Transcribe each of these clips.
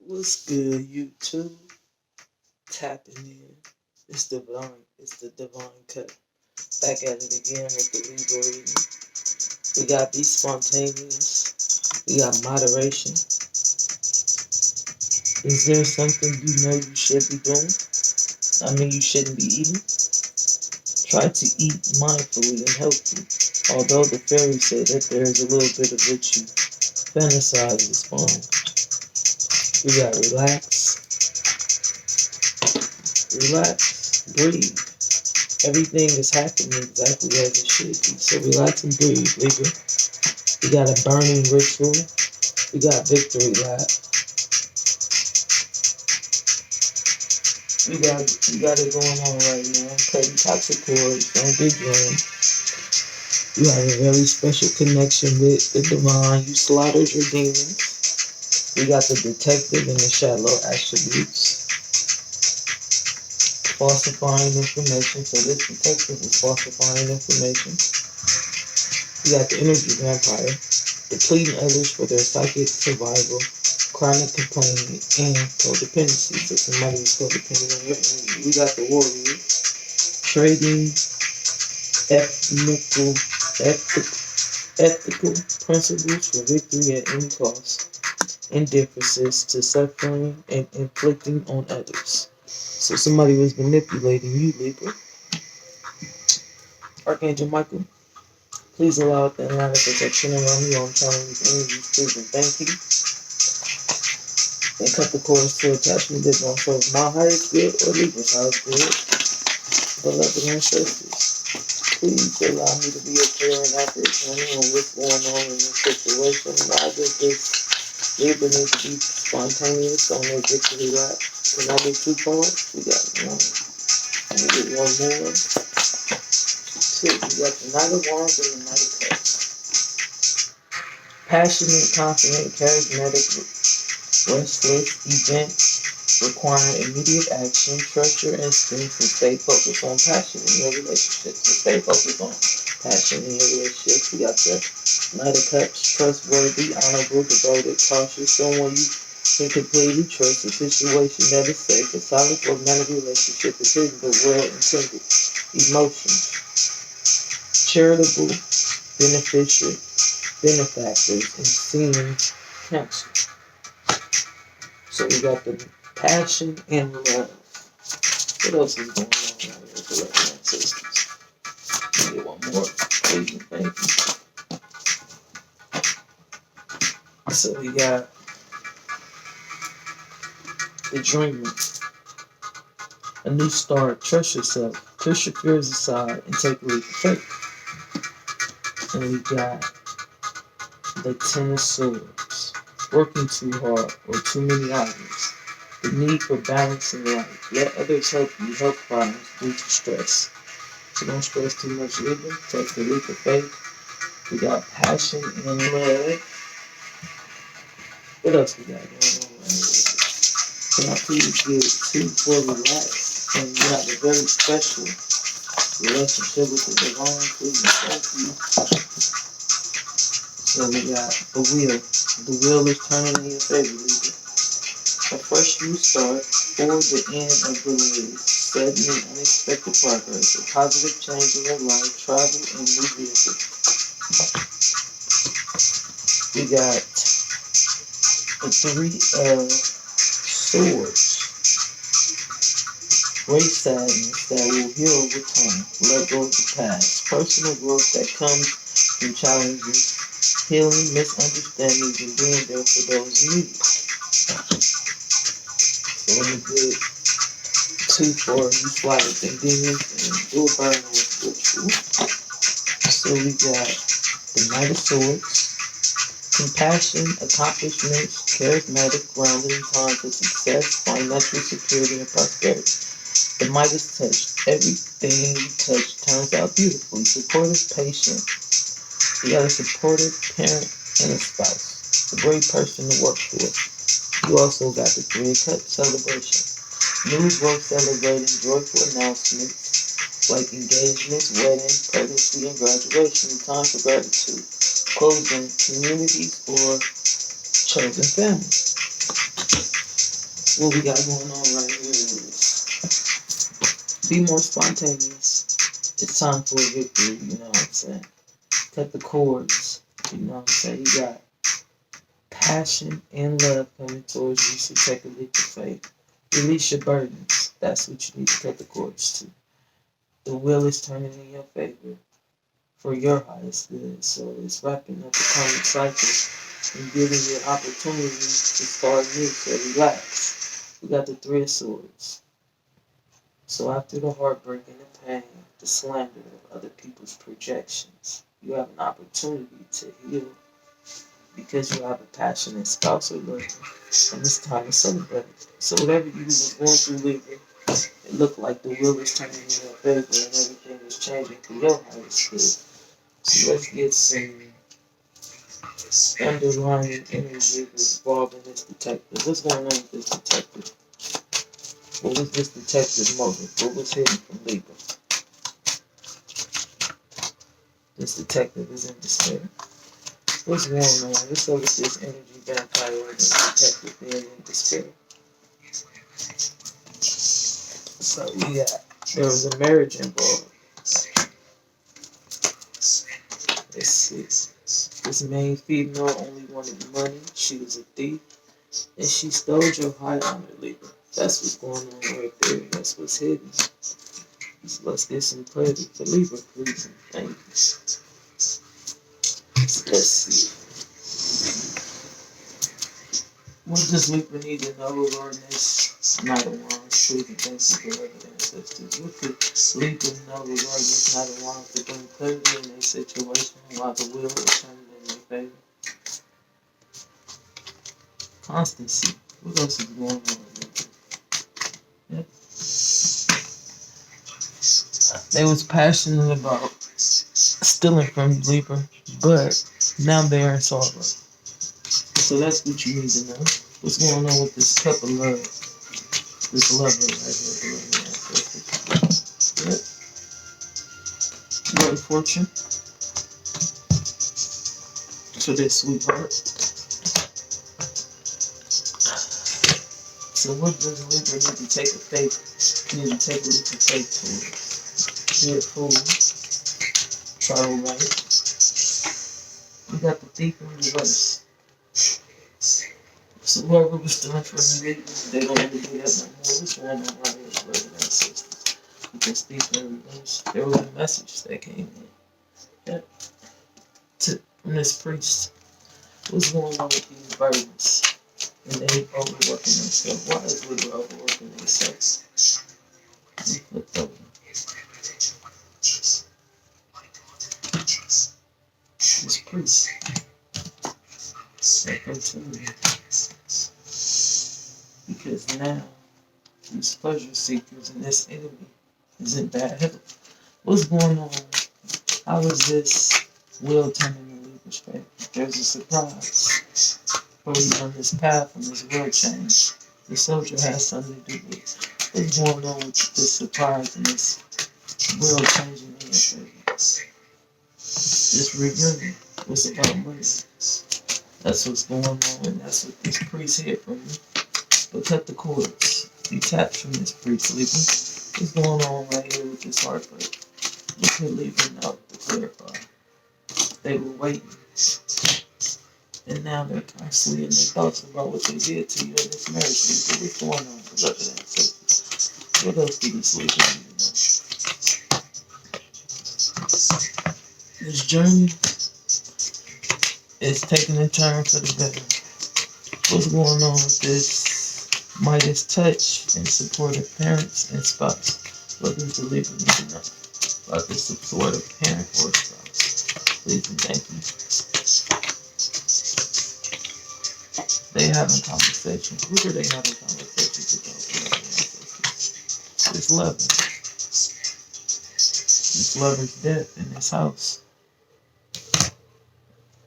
What's good, YouTube? Tapping in. It's the divine cut. Back at it again with the Libra reading. We got be spontaneous. We got moderation. Is there something you know you should be doing? You shouldn't be eating. Try to eat mindfully and healthy. Although the fairies say that there is a little bit of what you fantasize is fine. We got relax, breathe. Everything is happening exactly as it should be. So relax and breathe, Libra. We got a burning ritual. We got victory lap. We got it going on right now. Cutting toxic cords. Don't get drained. You have a very special connection with the divine. You slaughtered your demons. We got the detective and the shallow attributes. Falsifying information. So this detective is falsifying information. We got the energy vampire. Depleting others for their psychic survival, chronic complaining, and codependency. So somebody is codependent on your energy. We got the warrior. Trading ethical, ethical principles for victory at any cost. Indifferences to suffering and inflicting on others. So somebody was manipulating you, Libra. Archangel Michael, please allow the line of protection around me while I'm channeling these energies, please and thank you. And cut the cords to attachment that don't show my highest good or Libra's highest good. Beloved ancestors, please allow me to be a clear and accurate channel on what's going on in this situation. Not that this Libra needs to be spontaneous on their victory lap. Can I do 2 cards? We got one. Let me get one more. Two. We got the Knight of Wands and the Knight of Cups. Passionate, confident, charismatic, restless events requiring immediate action. Trust your instincts and stay focused on passion in your relationships. So stay focused on passion in your relationships. We got the Knight of Cups, trustworthy, honorable, devoted, cautious, someone you can completely trust. A situation that is safe. A solid romantic relationship is hidden but well intended. Emotions, charitable, beneficial, benefactors, and seeing counsel. So we got the passion and love. What else is going on out here with the love ancestors? Get one more. Please and thank you. So we got the dreamer. A new start. Trust yourself. Push your fears aside and take a leap of faith. And we got the Ten of Swords. Working too hard or too many items. The need for balance in life. Let others help you help problems due to stress. So don't stress too much either. Take the leap of faith. We got passion and love. What else we got going on right here? Can I please get two for relax? And you have a very special relationship with the divine. Please and thank you. So we got the wheel. The wheel is turning in your favor, Libra. A fresh new start or the end of the race. Sudden and unexpected progress. A positive change in your life. Travel and new vehicle. We got the Three of Swords. Great sadness that will heal over time. Let go of the past. Personal growth that comes from challenges, healing misunderstandings, and being there for those in need. So let me get two for you swallowed and demons and do a burn with you. So we got the Knight of Swords. Compassion, accomplishments, charismatic, grounded in times of success, financial security, and prosperity. The Midas touch. Everything you touch turns out beautifully. Supportive, patient. You got a supportive parent and a spouse. A great person to work for. You also got the Three of Cups celebration. News worth celebrating, joyful announcements like engagements, weddings, pregnancy, and graduation. Time for gratitude. Closing communities or chosen family. What we got going on right here is be more spontaneous. It's time for a victory, you know what I'm saying? Cut the cords, you know what I'm saying? You got passion and love coming towards you, so take a leap of faith. Release your burdens. That's what you need to cut the cords to. The wheel is turning in your favor for your highest good. So it's wrapping up the karmic cycle and giving you an opportunity to start new. So relax. We got the Three of Swords. So after the heartbreak and the pain, the slander of other people's projections, you have an opportunity to heal because you have a passionate spouse or lover, and it's time to celebrate. So whatever you was going through, Libra, it looked like the wheel is turning in your favor and everything is changing for your highest good. So let's get some underlying energy involved in this detective. What's going on with this detective? What was this detective's motive? What was hidden from Libra? This detective is in despair. What's going on? What's up with this energy vampire and this detective being in despair? So yeah, there was a marriage involved. Let's see. This main female only wanted money. She was a thief. And she stole your heart on her, Libra. That's what's going on right there. That's what's hidden. So let's get some clarity for Libra, please. Thank you. Let's see. What does Libra need to know regarding this Knight of Wands? Truth and thanks for beloved ancestors. What could Libra know regarding this Knight of Wands to bring clarity in their situation while the wheel is turning in their favor? Constancy. What else is going on with Libra? Yep. They was passionate about stealing from Libra, but now they are in sorrow. So that's what you need to know. What's going on with this cup of love? This lover right here. Yep. Good fortune for this sweetheart. So what does Libra need to take a faith? Need to take a leap of faith towards? Be a fool. Travel right. We got the thief in reverse. So whoever was stealing from me, they don't want to do that no more. What's going on right here, brothers and sisters? With this thief in reverse, there was a message that came in. Yep. From this priest. What's going on with these burdens? And they overworking themselves. Why is Libra overworking themselves? They flipped over. This priest. That continue. Because now, these pleasure seekers and this enemy is in bad health. What's going on? How is this wheel turning in Libra's favor? There's a surprise. For he's on this path and this world change. The soldier has something to do with what's going on with this surprise and this world changing in your favor. This reunion was about money. That's what's going on, and that's what this priest here from me. But cut the cords. Detach from this priest, Libra. What's going on right here with this heartbreak? You could Libra know to clarify. They were waiting. And now they're constantly in their thoughts about what they did to you in this marriage. Libra. What's going on with other ancestors? What else do this Libra need to know? This journey is taking a turn for the better. What's going on with this Midas touch and supportive parents and spouse? What does the Libra need to know about this supportive parent or spouse? Please and thank you. They having conversations. Who are they having conversations about? This lover. This lover's death in this house.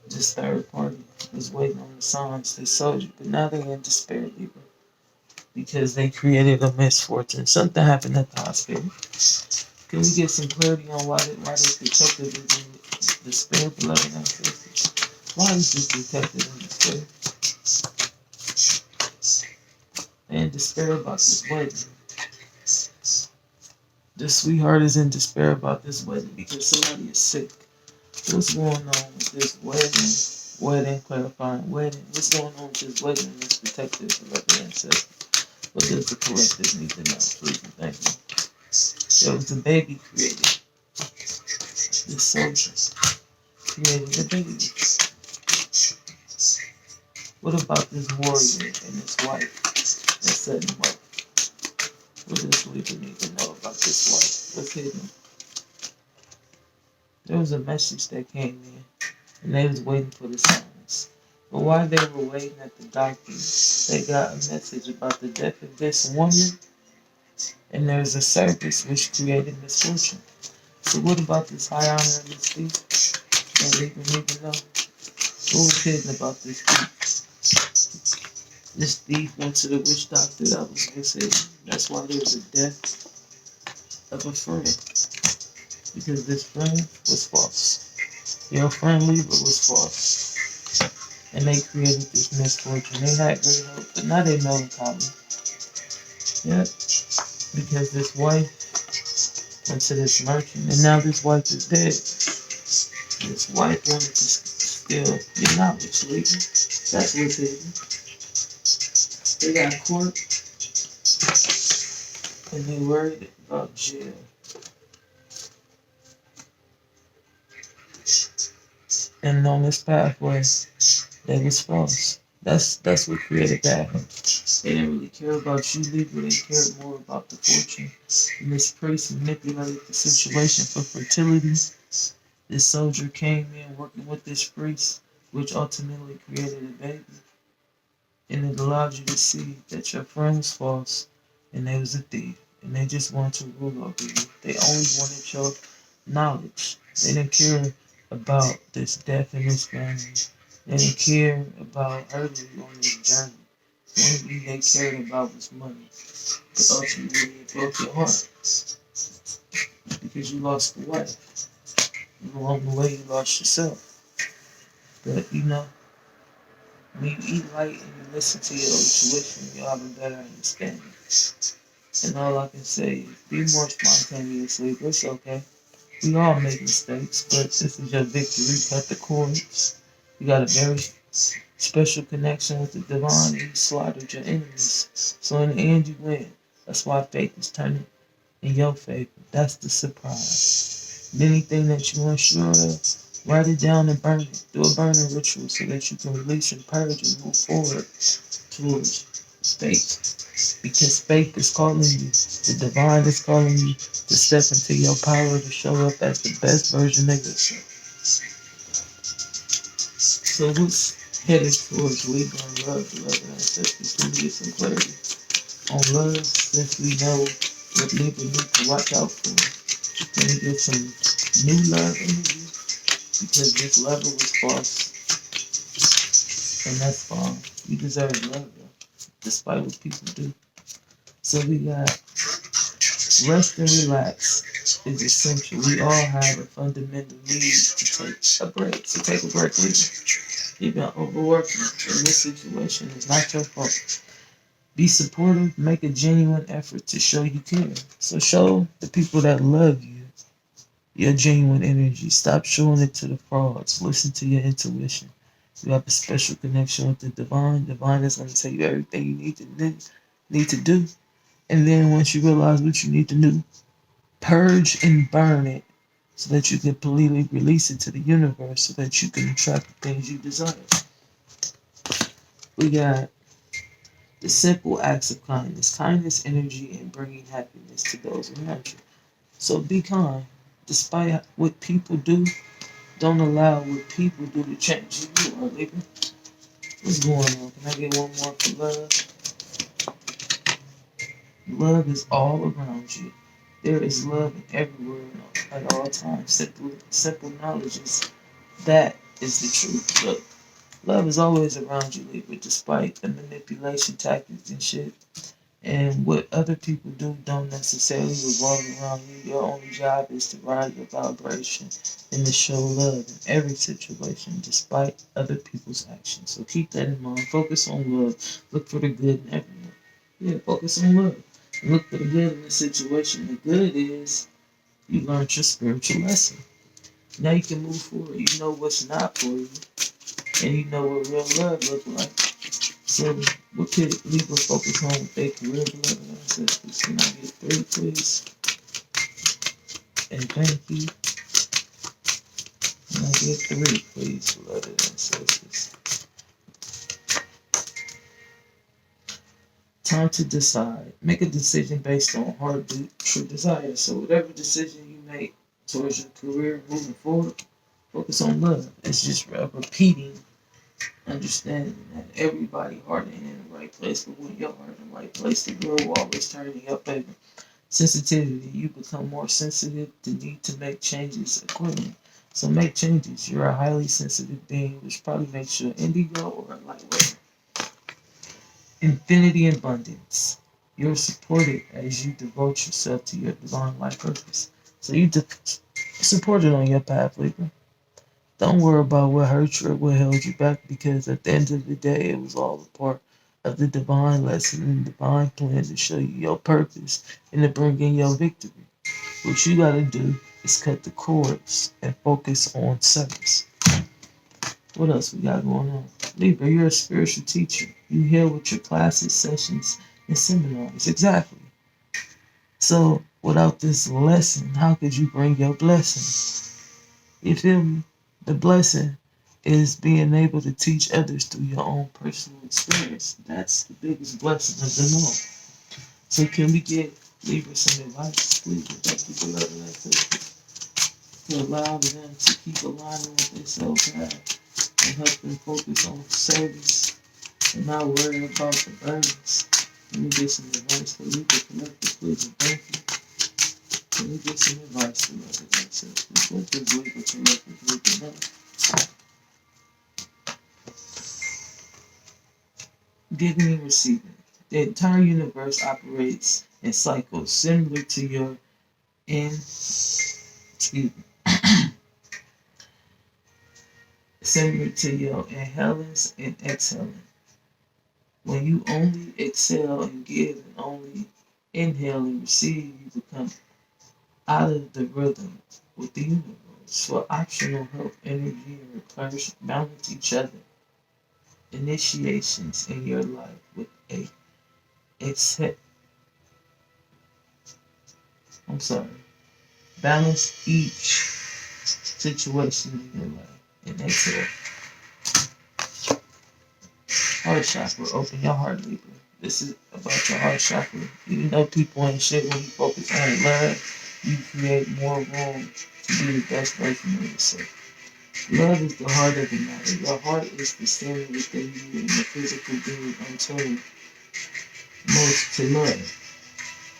This third party was waiting on the signs they sold you, but now they're in despair, Libra, because they created a misfortune. Something happened at the hospital. Can we get some clarity on why this detective is in despair, beloved ancestors? Why is this detective in despair? And despair about this wedding. The sweetheart is in despair about this wedding because somebody is sick. What's going on with this wedding, clarifying wedding? What's going on with this wedding and this protective of ancestors? What does the collective need to know? Please and thank you. There was a baby created. This soldier created a baby. What about this warrior and his wife that set him up? What does Libra need to know about this wife? What's hidden? There was a message that came in, and they was waiting for the signs. But while they were waiting at the doctor, they got a message about the death of this woman, and there's a service which created misfortune. So what about this high honor and this thief that Libra need to know? What was hidden about this thief? This thief went to the witch doctor that was missing. That's why there was a death of a friend. Because this friend was false. Your friend Libra was false. And they created this misfortune. They had great hope, but now they melancholy. Yep. Because this wife went to this merchant, and now this wife is dead. This wife wanted to steal your knowledge, Libra. That's what's hidden. They got court, and they worried about jail. And on this pathway, they was false. That's what created that. They didn't really care about you, Libra. They cared more about the fortune. And this priest manipulated the situation for fertility. This soldier came in working with this priest, which ultimately created a baby. And it allowed you to see that your friend was false and they was a thief. And they just wanted to rule over you. They only wanted your knowledge. They didn't care about this death in this family. They didn't care about hurting you on this journey. The only thing they cared about was money. But ultimately, it broke your heart because you lost the wife. And along the way, you lost yourself. But you know, when you eat light and you listen to your intuition, you'll have a better understanding. And all I can say is be more spontaneous, Libra. It's okay. We all make mistakes, but this is your victory. Cut the cords. You got a very special connection with the divine, and you slaughtered your enemies. So in the end, you win. That's why faith is turning in your favor. That's the surprise. Anything that you're unsure of, write it down and burn it. Do a burning ritual so that you can release and purge and move forward towards faith. Because faith is calling you. The divine is calling you to step into your power to show up as the best version of yourself. So what's headed towards Libra and love, the love and ancestors? Can we get some clarity on love since we know what Libra need to watch out for? Can we get some new love energy? Because this lover was false. And that's fine. You deserve love, though, despite what people do. So we got rest and relax is essential. We all have a fundamental need to take a break. So take a break, please. You've been overworking in this situation. It's not your fault. Be supportive. Make a genuine effort to show you care. So show the people that love you your genuine energy. Stop showing it to the frauds. Listen to your intuition. You have a special connection with the divine. Divine is going to tell you everything you need to do. And then once you realize what you need to do, purge and burn it so that you can completely release it to the universe so that you can attract the things you desire. We got the simple acts of kindness. Kindness, energy, and bringing happiness to those around you. So be kind. Despite what people do, don't allow what people do to change you. You are Libra. What's going on? Can I get one more for love? Love is all around you. There is love in everywhere at all times. Simple knowledge is that is the truth. Look, love is always around you, Libra, despite the manipulation tactics and shit. And what other people do don't necessarily revolve around you. Your only job is to ride your vibration and to show love in every situation, despite other people's actions. So keep that in mind. Focus on love. Look for the good in everyone. Yeah, focus on love. Look for the good in the situation. The good is you learned your spiritual lesson. Now you can move forward. You know what's not for you, and you know what real love looks like. So, what could Libra focus on with their career, beloved ancestors? Can I get three, please? And thank you. Can I get three, please, beloved ancestors? Time to decide. Make a decision based on heart, true desire. So, whatever decision you make towards your career moving forward, focus on love. It's just repeating, understanding that everybody heart ain't in the right place, but when your heart in the right place, the world will always turn in your favor. Sensitivity, you become more sensitive to need to make changes accordingly. So make changes. You're a highly sensitive being, which probably makes you an indigo or a lightweight. Infinity and abundance. You're supported as you devote yourself to your divine life purpose. So you supported on your path, Libra. Don't worry about what hurt you or what held you back, because at the end of the day, it was all a part of the divine lesson and divine plan to show you your purpose and to bring in your victory. What you gotta do is cut the cords and focus on service. What else we got going on? Libra, you're a spiritual teacher. You heal with your classes, sessions, and seminars. Exactly. So without this lesson, how could you bring your blessing? You feel me? The blessing is being able to teach others through your own personal experience. That's the biggest blessing of them all. So can we get Libra some advice, please? Thank you for letting us to allow them to keep aligning with their self-path and help them focus on service and not worry about the burdens. Let me get some advice for Libra Collective, please, and thank you. Let me get some advice for Libra Collective. What does Libra Collective need to know? Giving and receiving. The entire universe operates in cycles similar to your in excuse me, similar to your inhalings and exhaling. When you only exhale and give and only inhale and receive, you become out of the rhythm with the universe. For optional help, energy and requires balance each other. Initiations in your life with a exhale. I'm sorry. Balance each situation in your life and exhale. Heart chakra, open your heart, Libra. This is about your heart chakra. Even though people ain't shit, when you focus on love, you create more room to be the best version of yourself. Love is the heart of the matter. Your heart is the center within you and the physical being untold most to love.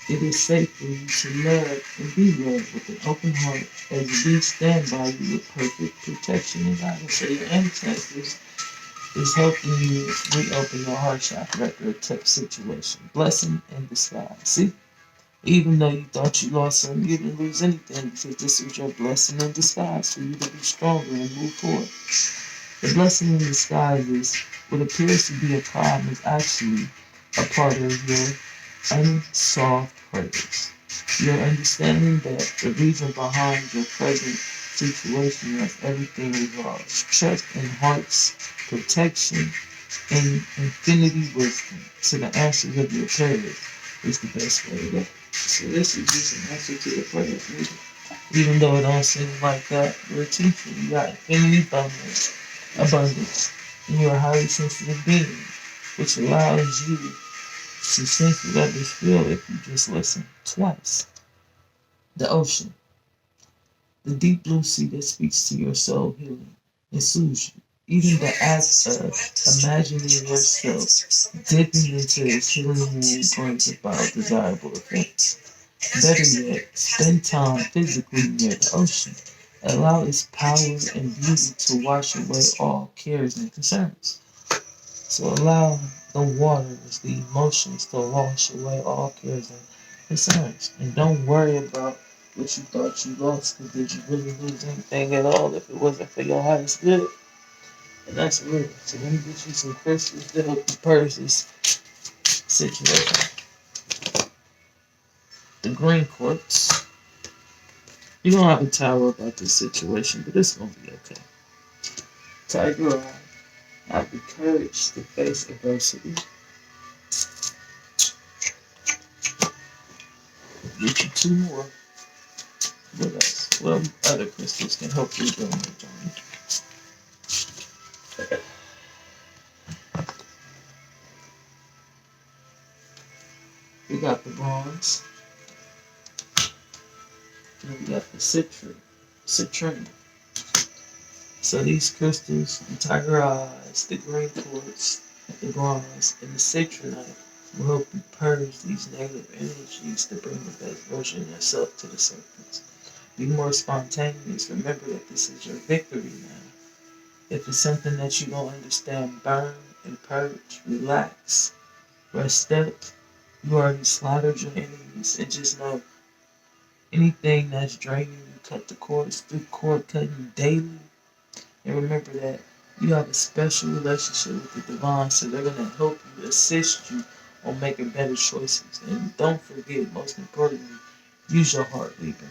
It is safe for you to love and be loved with an open heart as we stand by you with perfect protection and guidance. So your ancestors is helping you reopen your heart chakra after a tough situation. Blessing in disguise. See? Even though you thought you lost something, you didn't lose anything, because this was your blessing in disguise for you to be stronger and move forward. The blessing in disguise is what appears to be a problem is actually a part of your unsolved prayers. You're understanding that the reason behind your present situation is everything revolves. Trust in heart's protection and infinity wisdom. So the answers of your prayers is the best way to go. So this is just an answer to your prayers, maybe. Even though it don't seem like that, you're a teacher. You got infinity abundance. And you're a highly sensitive being, which allows you to sense what others feel if you just listen twice. The ocean, the deep blue sea that speaks to your soul healing and soothes you. Even the act of imagining yourself dipping into its healing wound brings about desirable effects. Better yet, spend time physically near the ocean. Allow its power and beauty to wash away all cares and concerns. So allow the waters, the emotions to wash away all cares and concerns. And don't worry about what you thought you lost, because did you really lose anything at all if it wasn't for your highest good? And that's real. So let me get you some crystals to help you purge this situation. The green quartz. You don't have to tower about this situation, but it's gonna be okay. Tiger Eye. Have the courage to face adversity. Get you two more. What else? What other crystals can help you during your journey? We got the bronze. And we got the citrine. So these crystals, the tiger eyes, the green quartz, the bronze, and the citronite will help you purge these negative energies to bring the best version of yourself to the surface. Be more spontaneous. Remember that this is your victory now. If it's something that you don't understand, burn and purge, relax, rest up. You already slaughtered your enemies, and just know anything that's draining you, cut the cords, do cord cutting daily. And remember that you have a special relationship with the divine, so they're going to help you, assist you on making better choices. And don't forget, most importantly, use your heart, Libra,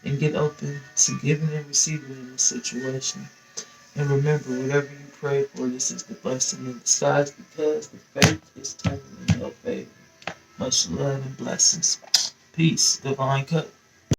and get open to giving and receiving in this situation. And remember, whatever you pray for, this is the blessing in disguise, because the faith is turning in your favor. Much love and blessings. Peace. Divine Cut.